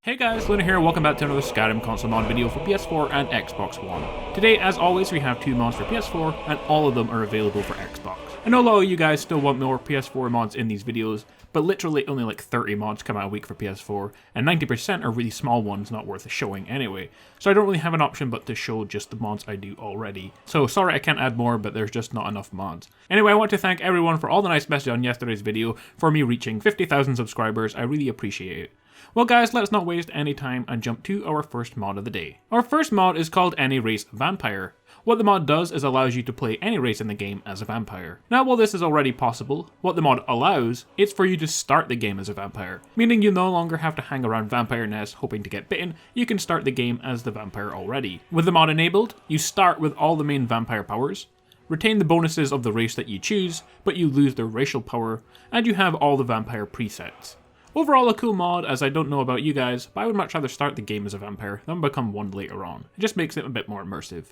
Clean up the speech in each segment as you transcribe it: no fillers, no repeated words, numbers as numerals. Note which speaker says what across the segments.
Speaker 1: Hey guys, Luna here, welcome back to another Skyrim console mod video for PS4 and Xbox One. Today, as always, we have two mods for PS4, and all of them are available for Xbox. I know a lot of you guys still want more PS4 mods in these videos, but literally only like 30 mods come out a week for PS4, and 90% are really small ones not worth showing anyway. So I don't really have an option but to show just the mods I do already. So sorry I can't add more, but there's just not enough mods. Anyway, I want to thank everyone for all the nice messages on yesterday's video for me reaching 50,000 subscribers. I really appreciate it. Well guys, let's not waste any time and jump to our first mod of the day. Our first mod is called Any Race Vampire. What the mod does is allows you to play any race in the game as a vampire. Now while this is already possible, what the mod allows is for you to start the game as a vampire, meaning you no longer have to hang around vampire nests hoping to get bitten, you can start the game as the vampire already. With the mod enabled, you start with all the main vampire powers, retain the bonuses of the race that you choose, but you lose their racial power, and you have all the vampire presets. Overall a cool mod, as I don't know about you guys, but I would much rather start the game as a vampire than become one later on. It just makes it a bit more immersive.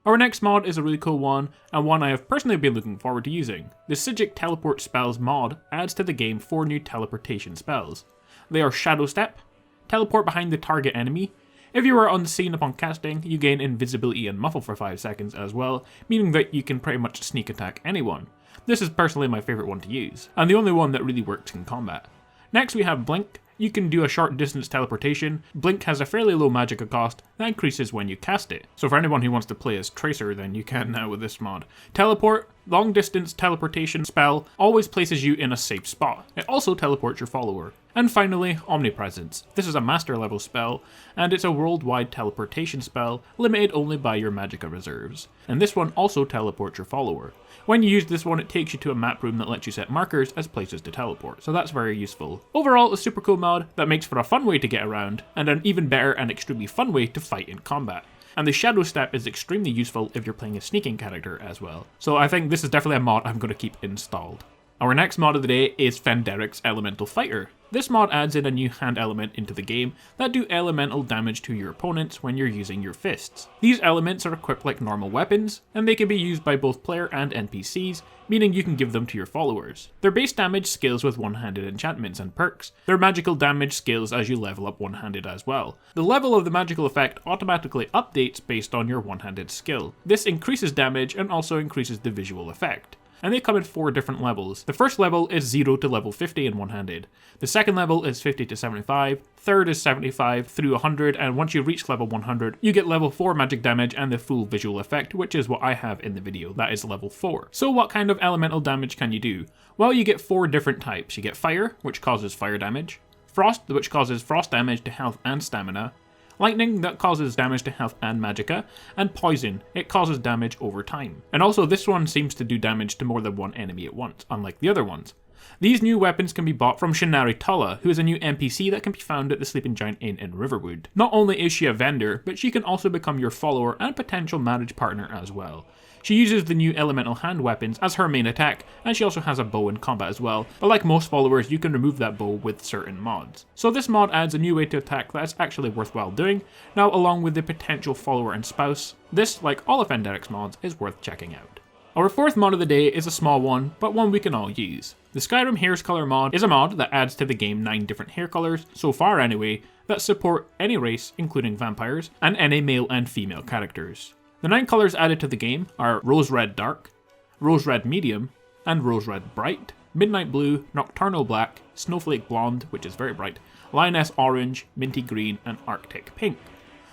Speaker 1: Our next mod is a really cool one, and one I have personally been looking forward to using. The Sigil Teleport Spells mod adds to the game 4 new teleportation spells. They are Shadow Step, teleport behind the target enemy. If you are unseen upon casting, you gain invisibility and muffle for 5 seconds as well, meaning that you can pretty much sneak attack anyone. This is personally my favourite one to use, and the only one that really works in combat. Next we have Blink. You can do a short distance teleportation. Blink has a fairly low magicka cost that increases when you cast it. So for anyone who wants to play as Tracer, then you can now with this mod. Teleport, long distance teleportation spell, always places you in a safe spot. It also teleports your follower. And finally, Omnipresence. This is a master level spell, and it's a worldwide teleportation spell, limited only by your magicka reserves. And this one also teleports your follower. When you use this one, it takes you to a map room that lets you set markers as places to teleport, so that's very useful. Overall, a super cool mod that makes for a fun way to get around, and an even better and extremely fun way to fight in combat. And the Shadow Step is extremely useful if you're playing a sneaking character as well. So I think this is definitely a mod I'm going to keep installed. Our next mod of the day is Fenderic's Elemental Fighter. This mod adds in a new hand element into the game that do elemental damage to your opponents when you're using your fists. These elements are equipped like normal weapons, and they can be used by both player and NPCs, meaning you can give them to your followers. Their base damage scales with one-handed enchantments and perks. Their magical damage scales as you level up one-handed as well. The level of the magical effect automatically updates based on your one-handed skill. This increases damage and also increases the visual effect. And they come in 4 different levels. The first level is 0 to level 50 in one-handed. The second level is 50 to 75, third is 75 through 100, and once you reach level 100, you get level 4 magic damage and the full visual effect, which is what I have in the video, that is level 4. So what kind of elemental damage can you do? Well, you get 4 different types. You get Fire, which causes fire damage, Frost, which causes frost damage to health and stamina, Lightning, that causes damage to health and magicka, and Poison, it causes damage over time. And also this one seems to do damage to more than one enemy at once, unlike the other ones. These new weapons can be bought from Shinari Tulla, who is a new NPC that can be found at the Sleeping Giant Inn in Riverwood. Not only is she a vendor, but she can also become your follower and potential marriage partner as well. She uses the new elemental hand weapons as her main attack, and she also has a bow in combat as well, but like most followers you can remove that bow with certain mods. So this mod adds a new way to attack that's actually worthwhile doing. Now along with the potential follower and spouse, this, like all of Fenderic's mods, is worth checking out. Our fourth mod of the day is a small one, but one we can all use. The Skyrim Hair's Color mod is a mod that adds to the game 9 different hair colors, so far anyway, that support any race, including vampires, and any male and female characters. The 9 colors added to the game are Rose Red Dark, Rose Red Medium, and Rose Red Bright, Midnight Blue, Nocturnal Black, Snowflake Blonde, which is very bright, Lioness Orange, Minty Green, and Arctic Pink.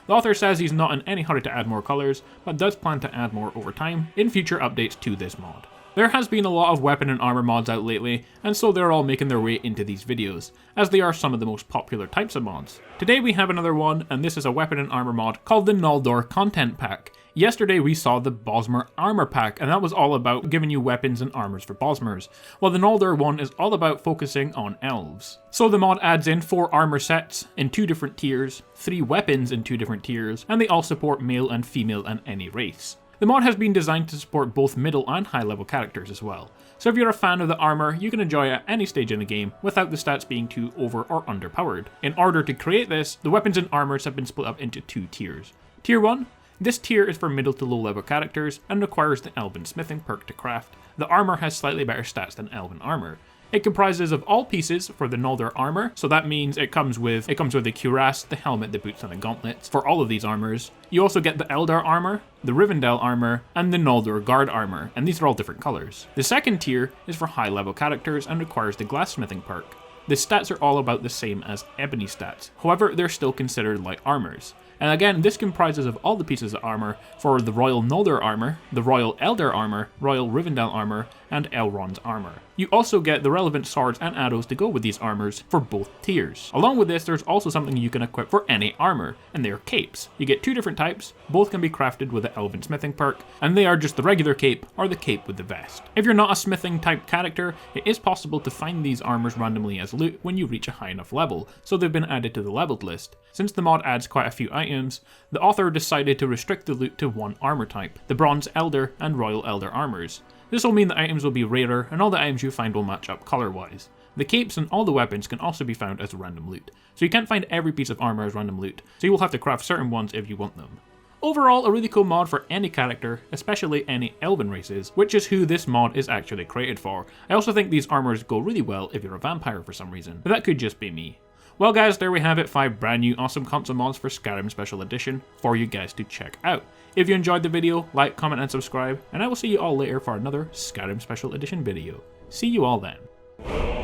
Speaker 1: The author says he's not in any hurry to add more colors, but does plan to add more over time in future updates to this mod. There has been a lot of weapon and armor mods out lately, and so they're all making their way into these videos, as they are some of the most popular types of mods. Today we have another one, and this is a weapon and armor mod called the Null Door Content Pack. Yesterday we saw the Bosmer Armor Pack, and that was all about giving you weapons and armors for Bosmers, while the Noldor one is all about focusing on elves. So the mod adds in 4 armor sets in 2 different tiers, 3 weapons in 2 different tiers, and they all support male and female and any race. The mod has been designed to support both middle and high level characters as well, so if you're a fan of the armor, you can enjoy it at any stage in the game without the stats being too over or underpowered. In order to create this, the weapons and armors have been split up into 2 tiers. Tier 1. This tier is for middle to low level characters and requires the Elven Smithing perk to craft. The armor has slightly better stats than Elven armor. It comprises of all pieces for the Noldor armor, so that means it comes with the cuirass, the helmet, the boots, and the gauntlets for all of these armors. You also get the Eldar armor, the Rivendell armor, and the Noldor guard armor, and these are all different colors. The second tier is for high level characters and requires the glassmithing perk. The stats are all about the same as ebony stats, however they're still considered light armors. And again, this comprises of all the pieces of armor for the Royal Noldor armor, the Royal Eldar armor, Royal Rivendell armor, and Elrond's armor. You also get the relevant swords and arrows to go with these armors for both tiers. Along with this, there's also something you can equip for any armor, and they are capes. You get 2 different types, both can be crafted with the Elven smithing perk, and they are just the regular cape or the cape with the vest. If you're not a smithing type character, it is possible to find these armors randomly as loot when you reach a high enough level, so they've been added to the leveled list. Since the mod adds quite a few items, the author decided to restrict the loot to one armor type, the Bronze Elder and Royal Elder armors. This will mean the items will be rarer and all the items you find will match up color wise. The capes and all the weapons can also be found as random loot, so you can't find every piece of armor as random loot, so you will have to craft certain ones if you want them. Overall, a really cool mod for any character, especially any elven races, which is who this mod is actually created for. I also think these armors go really well if you're a vampire for some reason, but that could just be me. Well guys, there we have it, 5 brand new awesome console mods for Skyrim Special Edition for you guys to check out. If you enjoyed the video, like, comment and subscribe, and I will see you all later for another Skyrim Special Edition video. See you all then.